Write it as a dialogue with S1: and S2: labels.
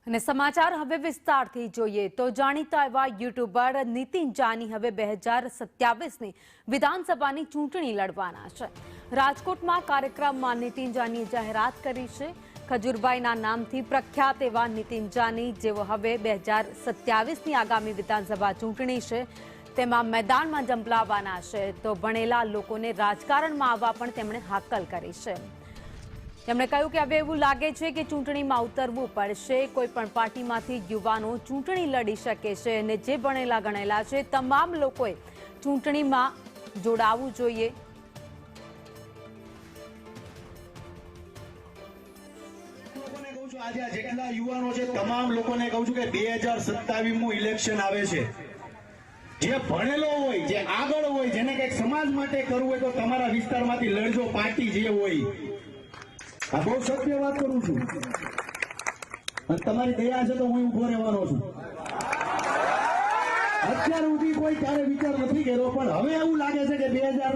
S1: અને સમાચાર હવે વિસ્તારથી જોઈએ તો જાણીતા એવા યુટ્યુબર નીતિન જાની હવે 2027ની વિધાનસભાની ચૂંટણી લડવાના છે। રાજકોટમાં કાર્યક્રમમાં નીતિન જાનીએ જાહેરાત કરી છે। ખજૂરભાઈના નામથી પ્રખ્યાત એવા નીતિન જાની જેઓ હવે 2027ની આગામી વિધાનસભા ચૂંટણી છે તેમાં મેદાનમાં જંપલાવવાના છે તો ભણેલા લોકોને રાજકારણમાં આવવા પણ તેમણે હાકલ કરી છે। તેમણે કહ્યું કે હવે એવું લાગે છે કે ચૂંટણીમાં ઉતરવું પડશે। કોઈ પણ પાર્ટીમાંથી યુવાનો ચૂંટણી લડી શકે છે અને જે ભણેલા ગણેલા છે તમામ લોકોએ ચૂંટણીમાં જોડાવવું જોઈએ।
S2: આજે જેટલા યુવાનો છે તમામ લોકોને કહું છું કે 2027મું ઇલેક્શન આવે છે। જે ભણેલો હોય, જે આગળ હોય, જેને કંઈક સમાજ માટે કરવું હોય તો તમારા વિસ્તારમાંથી લડજો, પાર્ટી જે હોય। આ બહુ સત્ય વાત કરું છું અને તમારી દયા છે તો હું ઉભો રહેવાનો છું। અત્યાર સુધી કોઈ ક્યારે વિચાર નથી કર્યો, પણ હવે એવું લાગે છે કે 2000